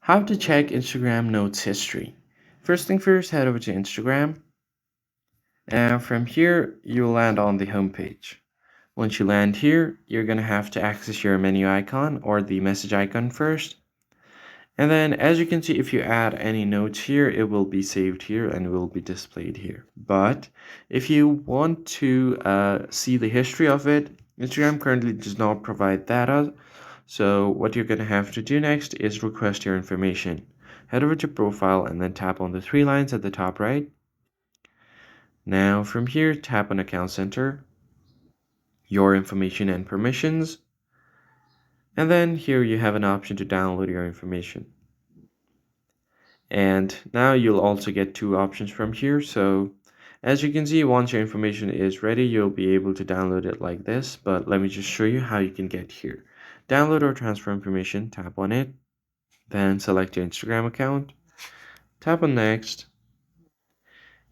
How to check Instagram Notes history. First thing first, head over to Instagram. And from here, you'll land on the home page. Once you land here, you're going to have to access your menu icon or the message icon first. And then as you can see, if you add any notes here, it will be saved here and will be displayed here. But if you want to see the history of it, Instagram currently does not provide data. So what you're going to have to do next is request your information. Head over to profile and then tap on the three lines at the top right. Now from here, tap on account center, your information and permissions. And then here you have an option to download your information. And now you'll also get two options from here. So as you can see, once your information is ready, you'll be able to download it like this. But let me just show you how you can get here. Download or transfer information, tap on it. Then select your Instagram account, tap on next.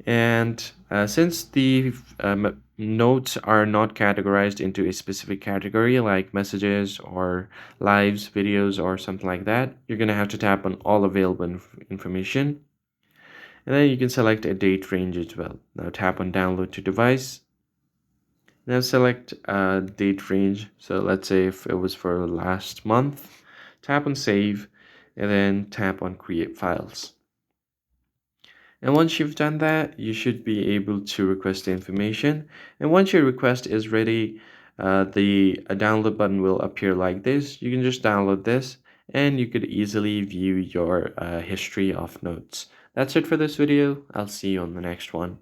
And since the notes are not categorized into a specific category like messages or lives, videos, or something like that, you're going to have to tap on all available information. And then you can select a date range as well. Now tap on download to device. Now select date range. So let's say if it was for last month, tap on save and then tap on create files. And once you've done that, you should be able to request the information. And once your request is ready, the download button will appear like this. You can just download this and you could easily view your history of notes. That's it for this video. I'll see you on the next one.